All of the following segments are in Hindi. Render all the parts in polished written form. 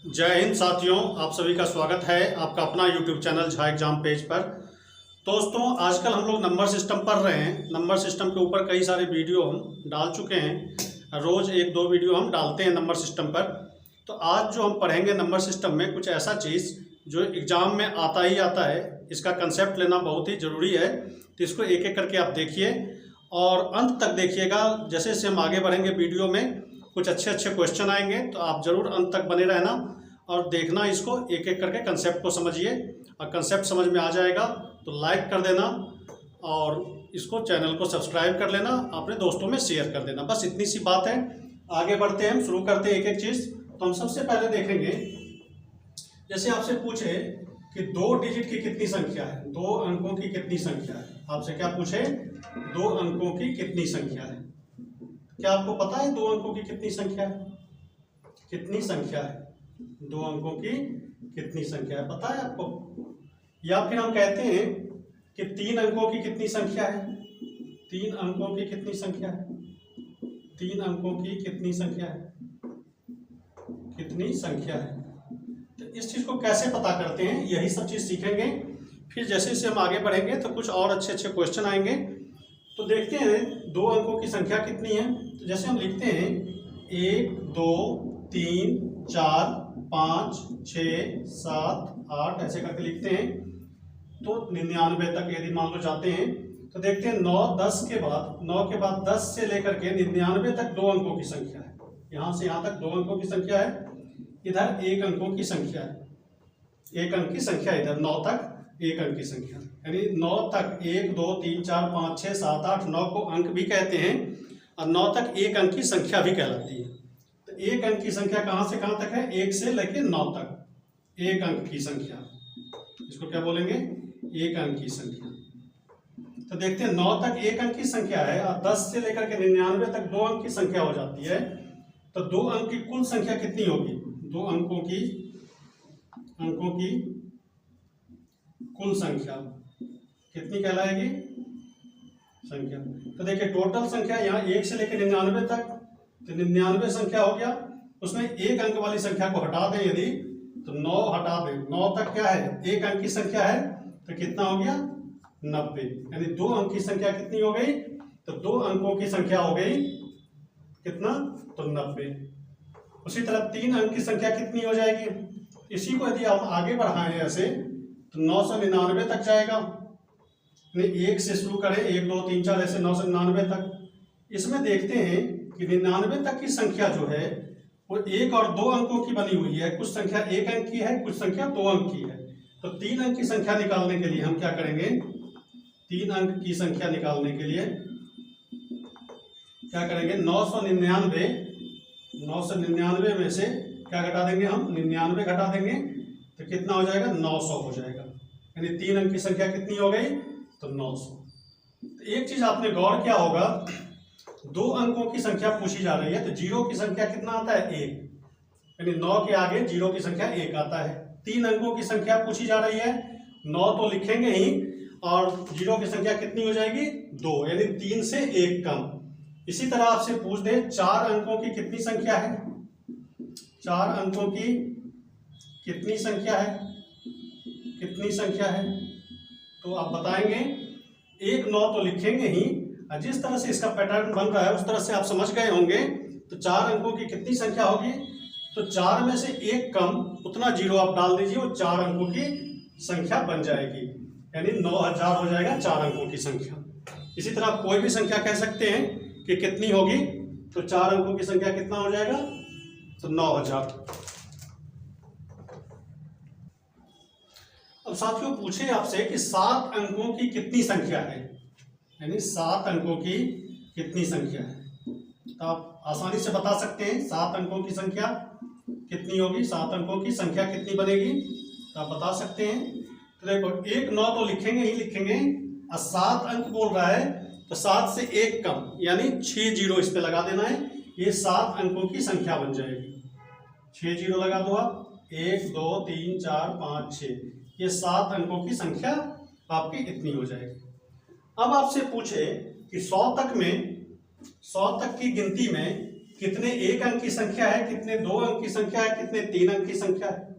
जय हिंद साथियों, आप सभी का स्वागत है आपका अपना YouTube channel Jha exam page पर। दोस्तों, आजकल हम लोग नंबर सिस्टम पढ़ रहे हैं। नंबर सिस्टम के ऊपर कई सारे वीडियो हम डाल चुके हैं। रोज़ एक दो वीडियो हम डालते हैं नंबर सिस्टम पर। तो आज जो हम पढ़ेंगे नंबर सिस्टम में कुछ ऐसा चीज़ जो एग्ज़ाम में आता ही आता है, इसका कंसेप्ट लेना बहुत ही ज़रूरी है। तो इसको एक एक करके आप देखिए और अंत तक देखिएगा। जैसे जैसे हम आगे बढ़ेंगे वीडियो में कुछ अच्छे अच्छे क्वेश्चन आएंगे, तो आप ज़रूर अंत तक बने रहना और देखना। इसको एक एक करके कंसेप्ट को समझिए और कंसेप्ट समझ में आ जाएगा तो लाइक कर देना और इसको चैनल को सब्सक्राइब कर लेना, अपने दोस्तों में शेयर कर देना। बस इतनी सी बात है। आगे बढ़ते हैं, हम शुरू करते हैं एक एक चीज़। तो हम सबसे पहले देखेंगे, जैसे आपसे पूछे कि 2 डिजिट की कितनी संख्या है, 2 अंकों की कितनी संख्या है। आपसे क्या पूछे? 2 अंकों की कितनी संख्या है। क्या आपको पता है 2 अंकों की कितनी संख्या है? कितनी संख्या है 2 अंकों की कितनी संख्या है, पता है आपको? या फिर हम कहते हैं कि 3 अंकों की कितनी संख्या है। 3 अंकों की कितनी संख्या है? 3 अंकों की कितनी संख्या है? कितनी संख्या है। तो इस चीज को कैसे पता करते हैं, यही सब चीज सीखेंगे। फिर जैसे जैसे हम आगे बढ़ेंगे तो कुछ और अच्छे अच्छे क्वेश्चन आएंगे। तो देखते हैं 2 अंकों की संख्या कितनी है। तो जैसे हम लिखते हैं 1 2 3 4 5 6 7 8 ऐसे करके लिखते हैं। तो 99 तक यदि मान लो जाते हैं तो देखते हैं 9 10 के बाद 9 के बाद 10 से लेकर के 99 तक 2 अंकों की संख्या है। यहाँ से यहाँ तक 2 अंकों की संख्या है। इधर 1 अंकों की संख्या है, 1 अंक की संख्या। इधर 9 तक 1 अंक की संख्या, यानी 9 तक 1 2 3 4 5 6 7 8 9 को अंक भी कहते हैं और 9 तक 1 अंक की संख्या भी कहलाती है। तो 1 अंक की संख्या कहाँ से कहाँ तक है? 1 से लेकर 9 तक 1 अंक की संख्या। इसको क्या बोलेंगे? 1 अंक की संख्या। तो देखते हैं 9 तक 1 अंक की संख्या है और 10 से लेकर के 99 तक 2 अंक की संख्या हो जाती है। तो 2 अंक की कुल संख्या कितनी होगी? 2 अंकों की कुल संख्या कितनी कहलाएगी? संख्या। तो देखिए टोटल संख्या यहाँ 1 से लेकर 99 तक, तो 99 संख्या हो गया। उसमें 1 अंक वाली संख्या को हटा दें यदि, तो 9 हटा दें। 9 तक क्या है? 1 अंक की संख्या है, तो कितना हो गया? 90। यानी 2 अंक की संख्या कितनी हो गई? तो 2 अंकों की संख्या हो गई कितना? तो 90। उसी तरह 3 अंक की संख्या कितनी हो जाएगी? इसी को यदि हम आगे बढ़ाएं ऐसे तो 999 तक जाएगा। 1 से शुरू करें, 1 2 3 4 ऐसे 999 तक। इसमें देखते हैं कि 99 तक की संख्या जो है वो 1 और 2 अंकों की बनी हुई है। कुछ संख्या 1 अंक की है, कुछ संख्या 2 अंक की है। तो 3 अंक की संख्या निकालने के लिए हम क्या करेंगे? 3 अंक की संख्या निकालने के लिए क्या करेंगे? 999 में से क्या घटा देंगे हम? 99 घटा देंगे, तो कितना हो जाएगा? 900 हो जाएगा। यानी 3 अंक की संख्या कितनी हो गई? तो 900। तो एक चीज आपने गौर किया होगा, 2 अंकों की संख्या पूछी जा रही है तो 0 की संख्या कितना आता है? 1। यानी 9 के आगे 0 की संख्या 1 आता है। 3 अंकों की संख्या पूछी जा रही है, 9 तो लिखेंगे ही और 0 की संख्या कितनी हो जाएगी? 2, यानी 3 से 1 कम। इसी तरह आपसे पूछ दे 4 अंकों की कितनी संख्या है? 4 अंकों की कितनी संख्या है? कितनी संख्या है? तो आप बताएंगे 1 9 तो लिखेंगे ही। जिस तरह से इसका पैटर्न बन रहा है उस तरह से आप समझ गए होंगे। तो 4 अंकों की कितनी संख्या होगी? तो 4 में से 1 कम, उतना 0 आप डाल दीजिए, वो 4 अंकों की संख्या बन जाएगी। यानी 9000 हो जाएगा 4 अंकों की संख्या। इसी तरह आप कोई भी संख्या कह सकते हैं कि कितनी होगी। तो 4 अंकों की संख्या कितना हो जाएगा? तो 9000। अब साथियों पूछे आपसे कि 7 अंकों की कितनी संख्या है, यानी 7 अंकों की कितनी संख्या है। तो आप आसानी से बता सकते हैं 7 अंकों की संख्या कितनी होगी। 7 अंकों की संख्या कितनी बनेगी, तो आप बता सकते हैं। तो देखो 1 9 तो लिखेंगे ही लिखेंगे और 7 अंक बोल रहा है तो 7 से 1 कम, यानी 6 0 इस पे लगा देना है। ये 7 अंकों की संख्या बन जाएगी। 6 0 लगा दो आप, 1 2 3 4 5 6, ये 7 अंकों की संख्या आपकी इतनी हो जाएगी। अब आपसे पूछे कि 100 तक की गिनती में कितने एक अंक की संख्या है, कितने 2 अंक की संख्या है, कितने 3 अंक की संख्या है।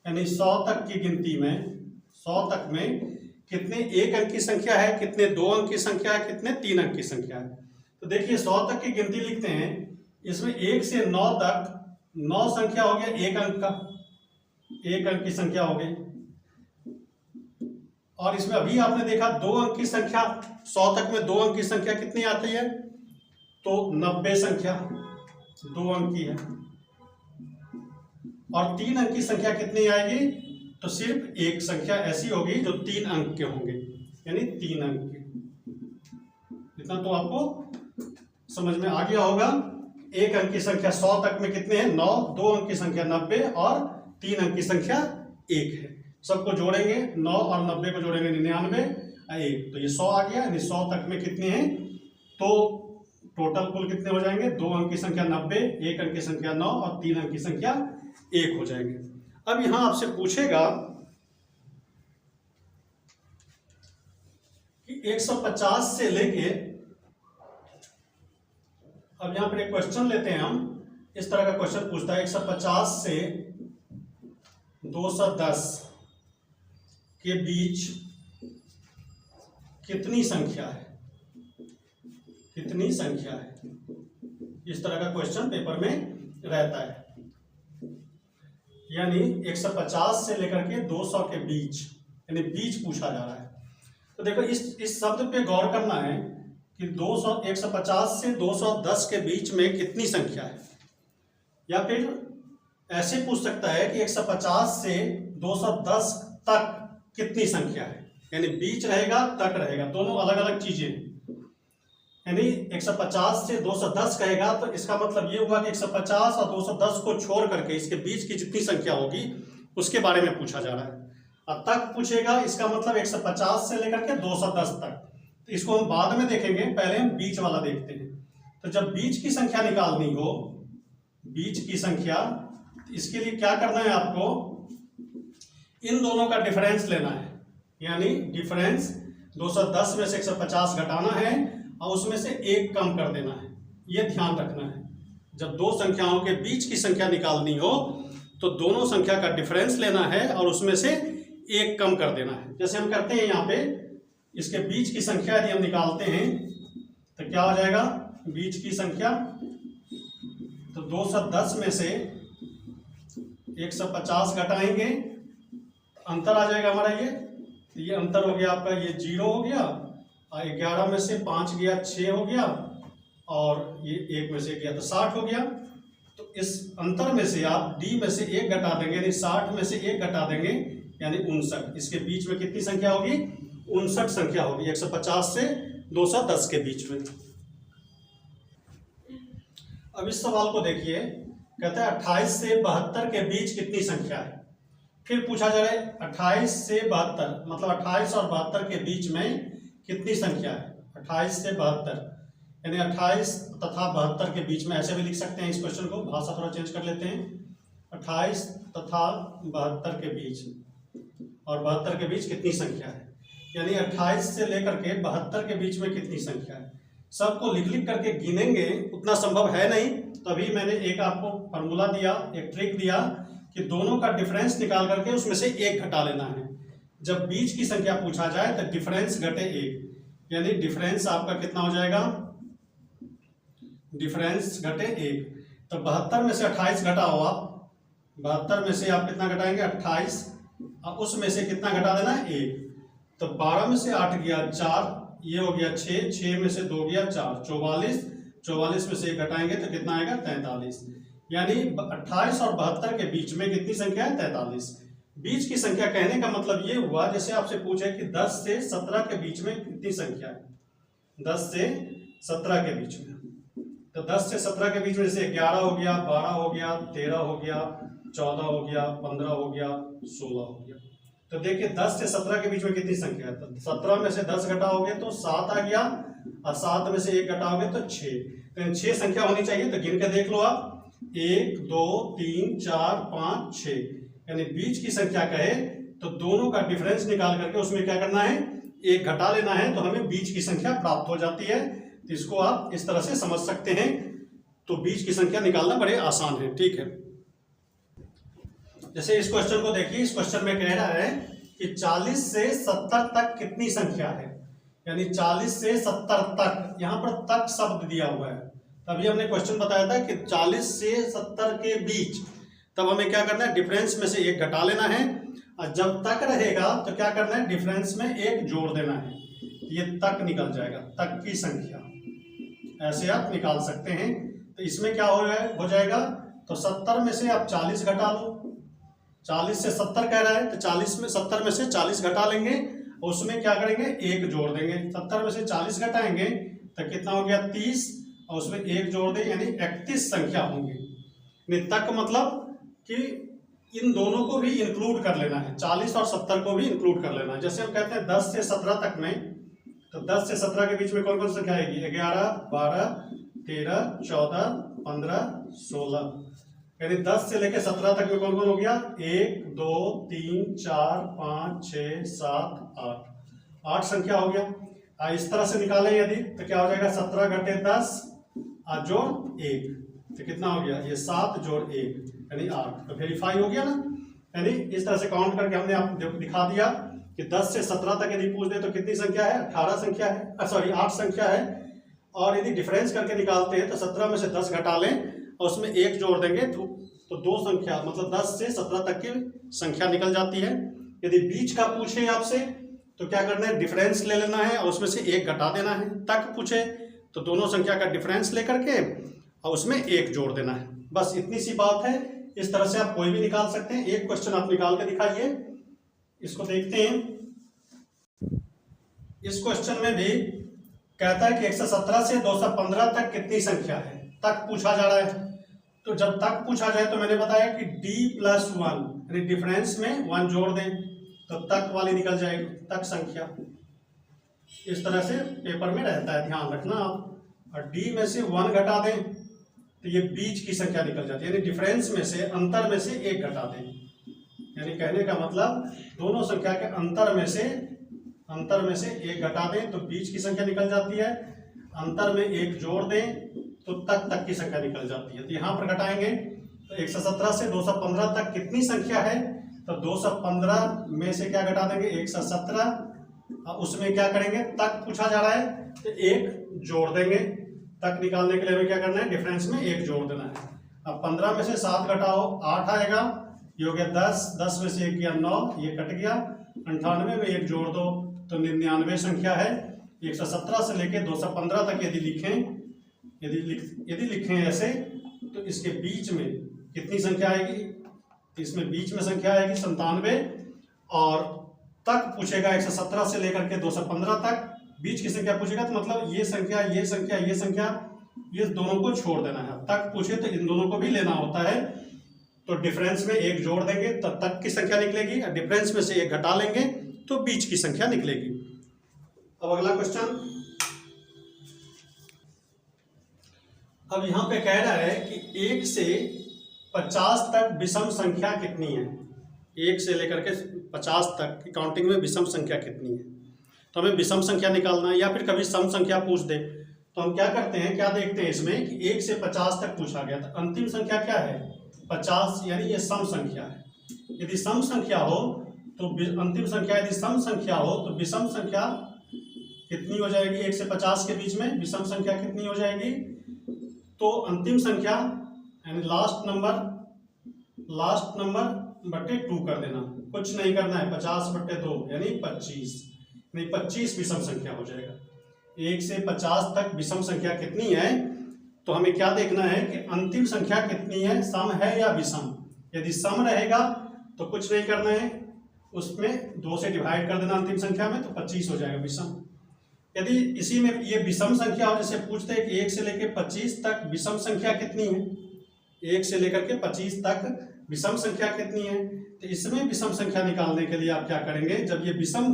यानी 100 तक की गिनती में 100 तक में कितने एक अंक की संख्या है, कितने 2 अंक की संख्या है, कितने 3 अंक की संख्या है। तो देखिए 100 तक की गिनती लिखते हैं, इसमें 1 से 9 तक 9 संख्या हो गया एक अंक का, एक अंक की संख्या हो गई। और इसमें अभी आपने देखा 2 अंक की संख्या, 100 तक में 2 अंक की संख्या कितनी आती है, तो 90 संख्या 2 अंक की है। और 3 अंक की संख्या कितनी आएगी, तो सिर्फ एक संख्या ऐसी होगी जो 3 अंक के होंगे, यानी 3 अंक के। इतना तो आपको समझ में आ गया होगा। एक अंक की संख्या 100 तक में कितने हैं, 9, 2 अंक की संख्या 90 और 3 अंक की संख्या 1 है। सबको जोड़ेंगे, 9 और 90 को जोड़ेंगे 99 और 1, तो ये 100 आ गया। यानी 100 तक में कितने हैं, तो टोटल कुल कितने हो जाएंगे, 2 अंक की संख्या 90, 1 अंक की संख्या 9 और 3 अंक की संख्या 1 हो जाएंगे। अब यहां आपसे पूछेगा कि 150 से लेके, अब यहां पर एक क्वेश्चन लेते हैं हम, इस तरह का क्वेश्चन पूछता है 150 से 210 के बीच कितनी संख्या है, कितनी संख्या है। इस तरह का क्वेश्चन पेपर में रहता है। यानी 150 से लेकर के 200 के बीच, यानी बीच पूछा जा रहा है। तो देखो इस शब्द पे गौर करना है कि 150 से 210 के बीच में कितनी संख्या है। या फिर ऐसे पूछ सकता है कि 150 से 210 तक कितनी संख्या है, यानी बीच रहेगा तक रहेगा, दोनों अलग अलग चीजें। यानी 150 से 210 कहेगा तो इसका मतलब ये हुआ कि 150 और 210 को छोड़ करके इसके बीच की जितनी संख्या होगी उसके बारे में पूछा जा रहा है। अब तक पूछेगा, इसका मतलब 150 से लेकर के 210 तक। तो इसको हम बाद में देखेंगे, पहले हम बीच वाला देखते हैं। तो जब बीच की संख्या निकालनी हो, बीच की संख्या, इसके लिए क्या करना है आपको, इन दोनों का डिफरेंस लेना है। यानी डिफरेंस 210 में से 150 घटाना है और उसमें से 1 कम कर देना है। यह ध्यान रखना है, जब दो संख्याओं के बीच की संख्या निकालनी हो तो दोनों संख्या का डिफरेंस लेना है और उसमें से 1 कम कर देना है। जैसे हम करते हैं यहाँ पे, इसके बीच की संख्या यदि हम निकालते हैं तो क्या हो जाएगा, बीच की संख्या, तो 210 में से 150 घटाएंगे, अंतर आ जाएगा हमारा ये अंतर हो गया आपका, ये 0 हो गया, और 11 में से 5 गया 6 हो गया, और ये 1 में से गया तो 60 हो गया। तो इस अंतर में से आप d में से 1 घटा देंगे, यानी 60 में से 1 घटा देंगे, यानी 59। इसके बीच में कितनी संख्या होगी, 59 संख्या होगी 150 से 210 के बीच में। अब इस सवाल को देखिए, कहता है 28 से 72 के बीच कितनी संख्या है। फिर पूछा जा रहा है 28 से 72, मतलब 28 और 72 के बीच में कितनी संख्या है। 28 से 72 यानी 28 तथा 72 के बीच में, ऐसे भी लिख सकते हैं इस क्वेश्चन को, भाषा थोड़ा चेंज कर लेते हैं। 28 तथा 72 के बीच, और 72 के बीच कितनी संख्या है, यानी 28 से लेकर के 72 के बीच में कितनी संख्या है। सबको लिख लिख करके गिनेंगे उतना संभव है नहीं, तभी मैंने एक आपको फॉर्मूला दिया, एक ट्रिक दिया कि दोनों का डिफरेंस निकाल करके उसमें से 1 घटा लेना है। जब बीच की संख्या पूछा जाए तो डिफरेंस घटे 1, यानी डिफरेंस आपका कितना हो जाएगा, डिफरेंस घटे 1। तो 72 में से 28 घटा हुआ, 72 में से आप कितना घटाएंगे 28, और उसमें से कितना घटा देना है 1। तो 12 में से 8 गया 4, ये हो गया 6, 6 में से 2 गया 4, 44, 44 में से 1 घटाएंगे तो कितना आएगा 43। यानी 28 और 72 के बीच में कितनी संख्या है 43। बीच की संख्या कहने का मतलब ये हुआ, जैसे आपसे पूछे कि 10 से 17 के बीच में कितनी संख्या है, 10 से 17 के बीच में। तो 10 से 17 के बीच में जैसे 11 हो गया, 12 हो गया, 13 हो गया, 14 हो गया, 15 हो गया, 16 हो गया। तो देखिए 10 से 17 के बीच में कितनी संख्या है, तो 17 में से 10 घटाओगे तो 7 आ गया, और 7 में से 1 घटाओगे तो 6। तो 6 संख्या होनी चाहिए, तो गिन के देख लो आप, 1 2 3 4 5 6। यानी बीच की संख्या कहे तो दोनों का डिफरेंस निकाल करके उसमें क्या करना है, 1 घटा लेना है, तो हमें बीच की संख्या प्राप्त हो जाती है। तो इसको आप इस तरह से समझ सकते हैं तो बीच की संख्या निकालना बड़े आसान है। ठीक है, जैसे इस क्वेश्चन को देखिए, इस क्वेश्चन में कह रहा है कि 40 से 70 तक कितनी संख्या है, यानी 40 से 70 तक, यहाँ पर तक शब्द दिया हुआ है। तभी हमने क्वेश्चन बताया था कि 40 से 70 के बीच, तब हमें क्या करना है, डिफरेंस में से एक घटा लेना है, और जब तक रहेगा तो क्या करना है, डिफरेंस में एक जोड़ देना है, ये तक निकल जाएगा, तक की संख्या, ऐसे आप निकाल सकते हैं। तो इसमें क्या हो जाएगा, तो 70 में से आप 40 घटा लो, 40 से 70 कह रहा है, तो 70 में से 40 घटा लेंगे, और उसमें क्या करेंगे, एक जोड़ देंगे। 70 में से 40 घटाएंगे तो कितना हो गया, 30, और उसमें एक जोड़ दें, यानी 31 संख्या होंगी। तक मतलब कि इन दोनों को भी इंक्लूड कर लेना है, 40 और 70 को भी इंक्लूड कर लेना है। जैसे हम कहते हैं 10 से 17 तक में, तो 10 से 17 के बीच में कौन कौन संख्या आएगी, 11, 12, 13, 14, 15, 16, यानी 10 से लेकर 17 तक में कौन कौन हो गया, 1, 2, 3, 4, 5, 6, 7, 8 संख्या हो गया। इस तरह से निकालें यदि, तो क्या हो जाएगा, 17 घटे 10 जोड़ 1, तो कितना हो गया, ये 7 जोड़ 1 यानी 8, तो वेरीफाई हो गया ना। यानी इस तरह से काउंट करके हमने आपको दिखा दिया कि 10 से 17 तक यदि पूछ दे तो कितनी संख्या है, 18 संख्या है, सॉरी 8 संख्या है। और यदि डिफरेंस करके निकालते हैं तो 17 में से 10 घटा लें और उसमें एक जोड़ देंगे तो 2 संख्या, मतलब 10 से 17 तक की संख्या निकल जाती है। यदि बीच का पूछे आपसे तो क्या करना है, डिफरेंस ले लेना है और उसमें से एक घटा देना है। तक पूछे तो दोनों संख्या का डिफरेंस लेकर के और उसमें एक जोड़ देना है, बस इतनी सी बात है। इस तरह से आप कोई भी निकाल सकते हैं। एक क्वेश्चन आप निकाल के दिखाइए, इसको देखते हैं। इस क्वेश्चन में भी कहता है कि 117 से 215 तक कितनी संख्या है, तक पूछा जा रहा है। तो जब तक पूछा जाए तो मैंने बताया कि d+1 यानी डिफरेंस में 1 जोड़ दें तो तक वाली निकल जाएगी, तक संख्या। इस तरह से पेपर में रहता है, ध्यान रखना आप। और d में से 1 घटा दें तो ये बीच की संख्या निकल जाती है, यानी डिफरेंस में से, अंतर में से एक घटा दें। यानी कहने का मतलब दोनों संख्या के अंतर में से एक घटा दें तो बीच की संख्या निकल जाती है, अंतर में एक जोड़ दें तो तक की संख्या निकल जाती है। तो यहाँ पर घटाएंगे तो 117 से 215 तक कितनी संख्या है, तो 215 में से क्या घटा देंगे, 117, उसमें क्या करेंगे, तक पूछा जा रहा है तो एक जोड़ देंगे। तक निकालने के लिए हमें क्या करना है, डिफरेंस में एक जोड़ देना है। अब 15 में से 7 घटाओ 8 आएगा, ये हो गया 10, 10 में से 1 गया 9, ये कट गया। 98 में एक जोड़ दो तो 99 संख्या है। 117 से लेके 215 तक यदि लिखें ऐसे तो इसके बीच में कितनी संख्या आएगी, इसमें बीच में संख्या आएगी 97, और तक पूछेगा 117 से लेकर के 215 तक, बीच की संख्या पूछेगा तो मतलब ये संख्या ये संख्या ये संख्या, ये दोनों को छोड़ देना है। तक पूछे तो इन दोनों को भी लेना होता है, तो डिफरेंस में एक जोड़ देंगे तो तक की संख्या निकलेगी, और डिफरेंस में से एक घटा लेंगे तो बीच की संख्या निकलेगी। अब अगला क्वेश्चन, अब यहाँ पे कह रहा है कि 1 से 50 तक विषम संख्या कितनी है। 1 से लेकर के 50 तक की काउंटिंग में विषम संख्या कितनी है, तो हमें विषम संख्या निकालना है। या फिर कभी सम संख्या पूछ दे तो हम क्या करते हैं, क्या देखते हैं इसमें कि 1 से 50 तक पूछा गया तो अंतिम संख्या क्या है, 50, यानी ये सम संख्या है। यदि सम संख्या हो तो अंतिम संख्या, यदि सम संख्या हो तो विषम संख्या कितनी हो जाएगी, 1 से 50 के बीच में विषम संख्या कितनी हो जाएगी, तो अंतिम संख्या यानी लास्ट नंबर बटे 2 कर देना, कुछ नहीं करना है, 50/2 यानी 25, यानी 25 विषम संख्या हो जाएगा। 1 से 50 तक विषम संख्या कितनी है, तो हमें क्या देखना है कि अंतिम संख्या कितनी है, सम है या विषम। यदि सम रहेगा तो कुछ नहीं करना है, उसमें 2 से डिवाइड कर देना अंतिम संख्या में, तो 25 हो जाएगा विषम। यदि इसी में ये विषम संख्या हो, जैसे पूछते हैं कि 1 से लेकर 25 तक विषम संख्या कितनी है, 1 से लेकर के 25 तक विषम संख्या कितनी है, तो इसमें विषम संख्या निकालने के लिए आप क्या करेंगे, जब ये विषम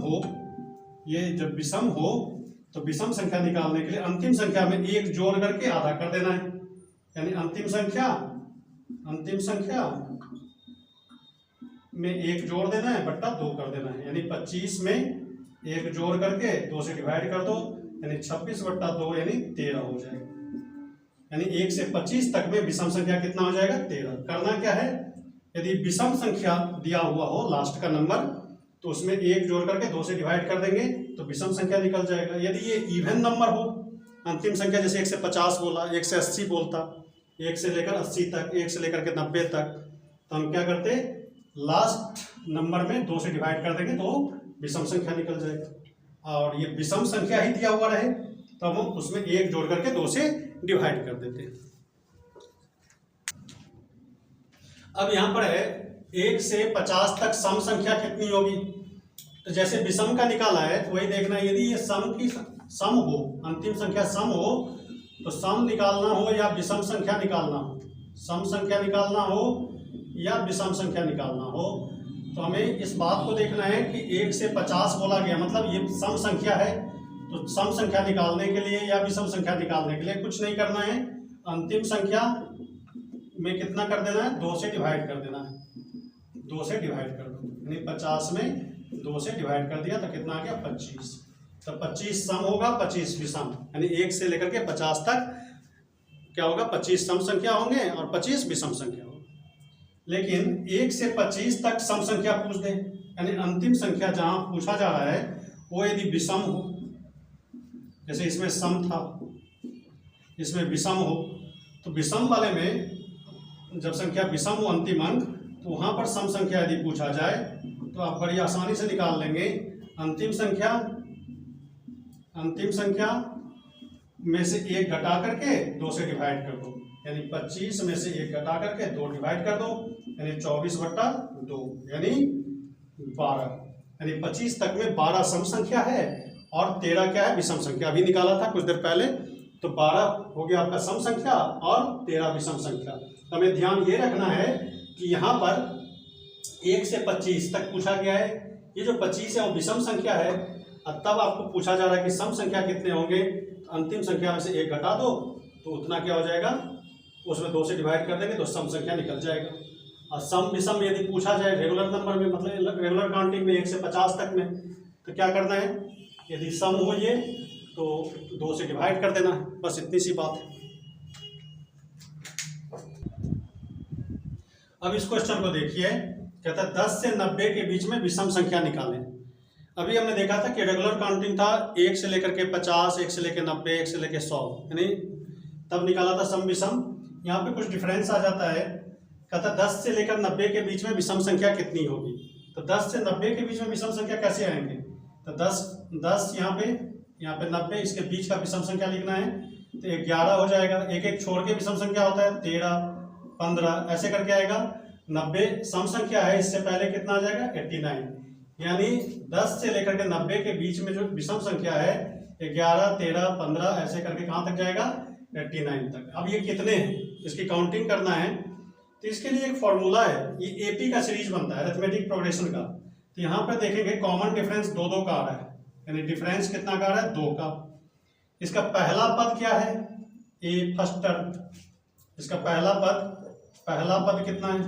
हो तो विषम संख्या निकालने के लिए अंतिम संख्या में 1 जोड़ करके आधा कर देना है, यानी अंतिम संख्या में 1 जोड़ देना है बट्टा 2 कर देना है, यानी 25 में 1 जोड़ करके 2 से डिवाइड कर दो, यानी 26/2 यानी 13 हो जाएगा। यानी 1 से 25 तक में विषम संख्या कितना हो जाएगा 13। करना क्या है, यदि विषम संख्या दिया हुआ हो लास्ट का नंबर तो उसमें 1 जोड़ करके 2 से डिवाइड कर देंगे तो विषम संख्या निकल जाएगा। यदि ये इवन नंबर हो, अंतिम संख्या जैसे 1 से 50 बोला, 1 से 80 बोलता, 1 से लेकर 80 तक, 1 से लेकर के 90 तक, तो हम क्या करते, लास्ट नंबर में 2 से डिवाइड कर देंगे तो विषम संख्या निकल जाएगा। और ये विषम संख्या ही दिया हुआ रहे तो हम उसमें 1 जोड़ करके 2 से डिवाइड कर देते हैं। अब यहाँ पर है 1 से 50 तक सम संख्या कितनी होगी, तो जैसे विषम का निकाला है तो वही देखना है। यदि ये सम हो, अंतिम संख्या सम हो तो सम निकालना हो या विषम संख्या निकालना हो, सम संख्या निकालना हो या विषम संख्या निकालना हो, तो हमें इस बात को देखना है कि 1 से 50 बोला गया मतलब ये सम संख्या है, तो सम संख्या निकालने के लिए या विषम संख्या निकालने के लिए कुछ नहीं करना है, अंतिम संख्या में कितना कर देना है, 2 से डिवाइड कर देना है, 2 से डिवाइड कर दो, यानी 50 में 2 से डिवाइड कर दिया तो कितना आ गया 25। तो 25 सम होगा, 25 विषम, यानी 1 से लेकर के 50 तक क्या होगा, 25 सम संख्या होंगे और 25 विषम संख्या होगी। लेकिन 1 से 25 तक सम संख्या पूछ दें, यानी अंतिम संख्या जहां पूछा जा रहा है वो यदि विषम हो, जैसे इसमें सम था, इसमें विषम हो, तो विषम वाले में जब संख्या विषम हो अंतिम अंक, तो वहां पर सम संख्या यदि पूछा जाए तो आप बड़ी आसानी से निकाल लेंगे। अंतिम संख्या में से 1 घटा करके 2 से डिवाइड कर दो, यानी 25 में से 1 घटा करके 2 डिवाइड कर दो, यानी 24/2 यानी 12, यानी 25 तक में 12 सम संख्या है और 13 क्या है, विषम संख्या। अभी निकाला था कुछ देर पहले, तो 12 हो गया आपका सम संख्या और 13 विषम संख्या। हमें ध्यान ये रखना है कि यहाँ पर 1 से 25 तक पूछा गया है, ये जो 25 है वो विषम संख्या है, और तब आपको पूछा जा रहा है कि सम संख्या कितने होंगे, तो अंतिम संख्या में से 1 घटा दो तो उतना क्या हो जाएगा, उसमें 2 से डिवाइड कर देंगे तो सम संख्या निकल जाएगा। और सम विषम यदि पूछा जाए रेगुलर नंबर में, मतलब रेगुलर काउंटिंग में 1 से 50 तक में, तो क्या करना है, यदि सम हो ये तो 2 से डिवाइड कर देना है, बस इतनी सी बात है। अब इस क्वेश्चन को देखिए, कहता है 10 से 90 के बीच में विषम संख्या निकालें। अभी हमने देखा था कि रेगुलर काउंटिंग था 1 से लेकर के 50, 1 से लेकर 90, 1 से लेकर 100, यानी तब निकाला था सम विषम। यहाँ पे कुछ डिफरेंस आ जाता है, कहता 10 से लेकर 90 के बीच में विषम संख्या कितनी होगी। तो 10 से 90 के बीच में विषम संख्या कैसे आएंगे, तो 10 यहाँ पे 90, इसके बीच का विषम संख्या लिखना है तो 11 हो जाएगा। एक छोड़ के विषम संख्या होता है 13, 15 ऐसे करके आएगा। 90 सम संख्या है, इससे पहले कितना आ जाएगा 89, यानी 10 से लेकर के 90 के बीच में जो विषम संख्या है 11, 13, 15 ऐसे करके कहाँ तक जाएगा 89 तक। अब ये कितने हैं इसकी काउंटिंग करना है, तो इसके लिए एक फॉर्मूला है, ये एपी का सीरीज बनता है अरिथमेटिक प्रोग्रेशन का। तो यहाँ पर देखेंगे कॉमन डिफरेंस 2 का आ रहा है, यानी डिफरेंस कितना का आ रहा है 2 का। इसका पहला पद क्या है, ए फर्स्ट टर्म, इसका पहला पद कितना है,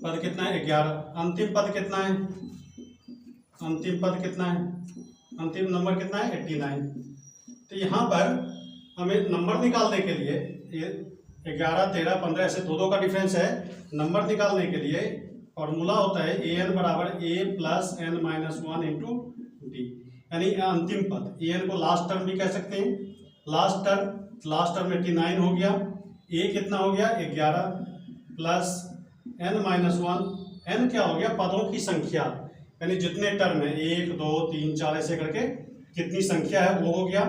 पद कितना है 11। अंतिम पद कितना है, अंतिम नंबर कितना है 89। तो यहाँ पर हमें नंबर निकालने के लिए, ये 11, 13, 15 ऐसे 2 का डिफरेंस है। नंबर निकालने के लिए फॉर्मूला होता है an बराबर a plus n minus 1 into D, यानी अंतिम पद। an को लास्ट टर्म भी कह सकते हैं, लास्ट टर्म 89 हो गया, a कितना हो गया 11 प्लस n माइनस 1, n क्या हो गया पदों की संख्या, यानी जितने टर्म है 1, 2, 3, 4 ऐसे करके कितनी संख्या है वो हो गया,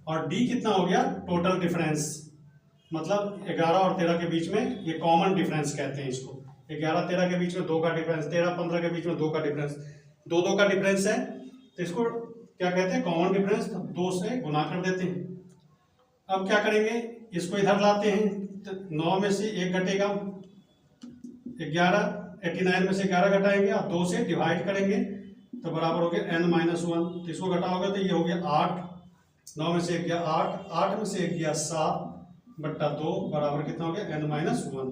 और d कितना हो गया टोटल डिफरेंस, मतलब 11 और 13 के बीच में ये कॉमन डिफरेंस कहते हैं इसको। 11, 13 के बीच में 2 का डिफरेंस, 13, 15 के बीच में 2 का डिफरेंस, 2 का डिफरेंस है तो इसको क्या कहते हैं कॉमन डिफरेंस। 2 से गुना कर देते हैं। अब क्या करेंगे, इसको इधर लाते हैं तो 9 में से 1 घटेगा, 89 में से 11 घटाएंगे और 2 से डिवाइड करेंगे तो बराबर हो गया n माइनस 1। तो इसको घटाओगे तो ये हो गया 8, 9 में से 1 गया 8, 8 में से 1 गया 7 बट्टा 2 बराबर कितना हो गया n माइनस 1,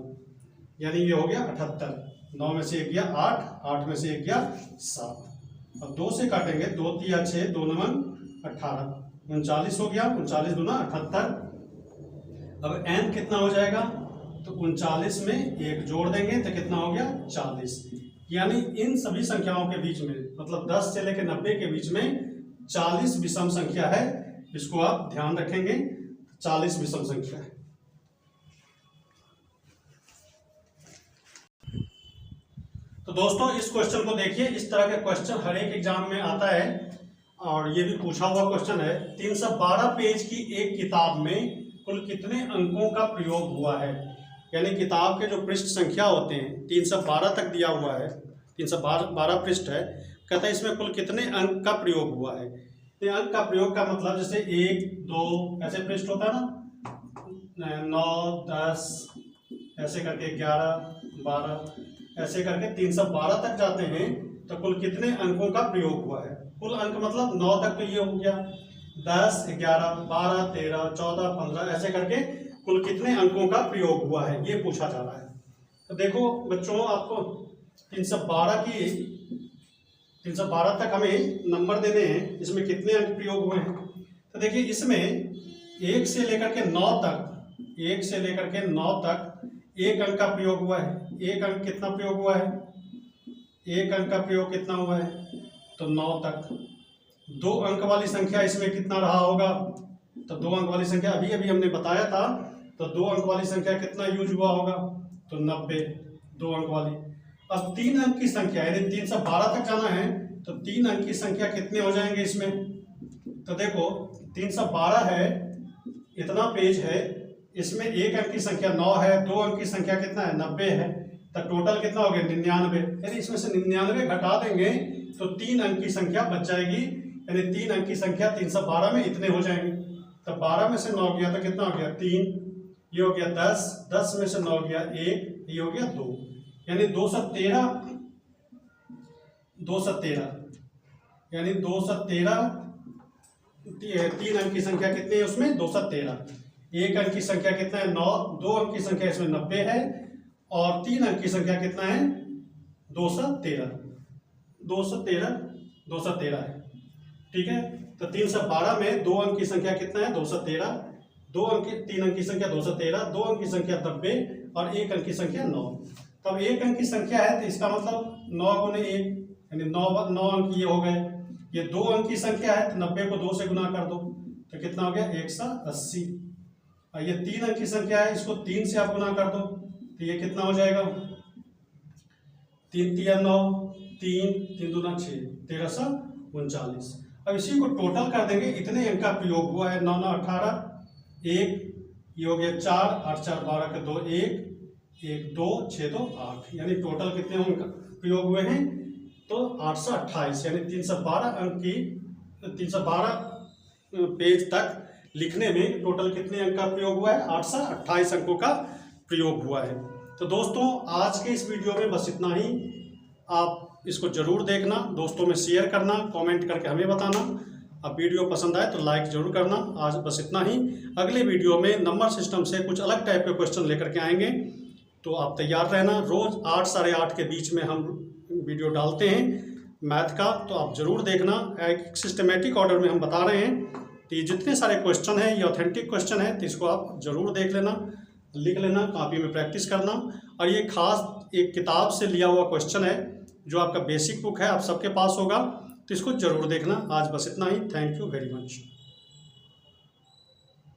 यानी ये हो गया 78। 9 में से 1 गया 8, 8 में से 1 गया 7, अब 2 से काटेंगे, 2 तिया 6, 2 9 18, 39 हो गया, 39 दूना 78, अब n कितना हो जाएगा, तो 39 में 1 जोड़ देंगे तो कितना हो गया 40। यानी इन सभी संख्याओं के बीच में, मतलब 10 से लेकर 90 के बीच में 40 विषम संख्या है। इसको आप ध्यान रखेंगे, 40 विषम संख्या है। तो दोस्तों इस क्वेश्चन को देखिए, इस तरह के क्वेश्चन हर एक एग्जाम में आता है और ये भी पूछा हुआ क्वेश्चन है। 312 पेज की एक किताब में कुल कितने अंकों का प्रयोग हुआ है। यानी किताब के जो पृष्ठ संख्या होते हैं 312 तक दिया हुआ है, 312 पृष्ठ है, कहता है इसमें कुल कितने अंक का प्रयोग हुआ है। तो अंक का प्रयोग का मतलब जैसे 1, 2 ऐसे पृष्ठ होता है ना, 9, 10 ऐसे करके 11, 12 ऐसे करके 312 तक जाते हैं, तो कुल कितने अंकों का प्रयोग हुआ है। कुल अंक मतलब 9 तक तो ये हो गया, 10, 11, 12, 13, 14, 15 ऐसे करके कुल कितने अंकों का प्रयोग हुआ है, ये पूछा जा रहा है। तो देखो बच्चों, आपको 312 तक हमें नंबर देने हैं, इसमें कितने अंक प्रयोग हुए हैं। तो देखिए इसमें 1 से लेकर के 9 तक, 1 से लेकर के 9 तक 1 अंक का प्रयोग हुआ है। 1 अंक कितना प्रयोग हुआ है, 1 अंक का प्रयोग कितना हुआ है, तो 9 तक। 2 अंक वाली संख्या इसमें कितना रहा होगा, तो 2 अंक वाली संख्या अभी अभी हमने बताया था, तो 2 अंक वाली संख्या कितना यूज हुआ होगा, तो 90, 2 अंक वाली। अब 3 अंक की संख्या यानी 312 तक जाना है, तो 3 अंक की संख्या कितने हो जाएंगे इसमें। तो देखो 312 है, इतना पेज है, इसमें 1 अंक की संख्या 9 है, 2 अंक की संख्या कितना है 90 है, तो टोटल कितना हो गया 99। यानी इसमें से 99 घटा देंगे तो 3 अंक की संख्या बच जाएगी। यानी 3 अंक की संख्या 312 में इतने हो जाएंगे। तो 12 में से 9 गया तो कितना हो गया 3, ये हो गया 10, 10 में से 9 गया 1, ये हो गया 2, यानी 213 यानी 213 3 अंक की संख्या कितनी है उसमें 213। 1 अंक की संख्या कितना है 9, 2 अंक की संख्या इसमें 90 है, और 3 अंक की संख्या कितना है 213 है। ठीक है, तो 312 में 2 अंक की संख्या कितना है 213, 3 अंक की संख्या 213, 2 अंक की संख्या 90 और 1 अंक की संख्या 9। तब 1 अंक की संख्या है तो इसका मतलब 9 गुने 1 यानी 9 अंक ये हो गए। ये 2 अंक की संख्या है तो 90 को 2 से गुना कर दो तो कितना हो गया 180। और ये 3 अंक की संख्या है, इसको 3 से आप गुना कर दो तो ये कितना हो जाएगा 3 3 9, 3 3 दूना 6, 1339। अब इसी को टोटल कर देंगे, इतने अंक का प्रयोग हुआ है। 9 9 18, 1 ये हो गया 4, 8 4 12 के 2 1, 1 2 6 2 8, यानी टोटल कितने अंक प्रयोग हुए हैं तो 828। यानी 312 अंक की 312 पेज तक लिखने में टोटल कितने अंक का प्रयोग हुआ है 828 अंकों का प्रयोग हुआ है। तो दोस्तों आज के इस वीडियो में बस इतना ही। आप इसको जरूर देखना, दोस्तों में शेयर करना, कमेंट करके हमें बताना। अब वीडियो पसंद आए तो लाइक जरूर करना। आज बस इतना ही। अगले वीडियो में नंबर सिस्टम से कुछ अलग टाइप के क्वेश्चन लेकर के आएंगे, तो आप तैयार रहना। रोज़ 8 साढ़े 8 के बीच में हम वीडियो डालते हैं मैथ का, तो आप ज़रूर देखना। एक सिस्टमेटिक ऑर्डर में हम बता रहे हैं। तो ये जितने सारे क्वेश्चन हैं ये ऑथेंटिक क्वेश्चन है, तो इसको आप ज़रूर देख लेना, लिख लेना, कॉपी में प्रैक्टिस करना। और ये खास एक किताब से लिया हुआ क्वेश्चन है जो आपका बेसिक बुक है, आप सबके पास होगा, तो इसको ज़रूर देखना। आज बस इतना ही। Thank you very much.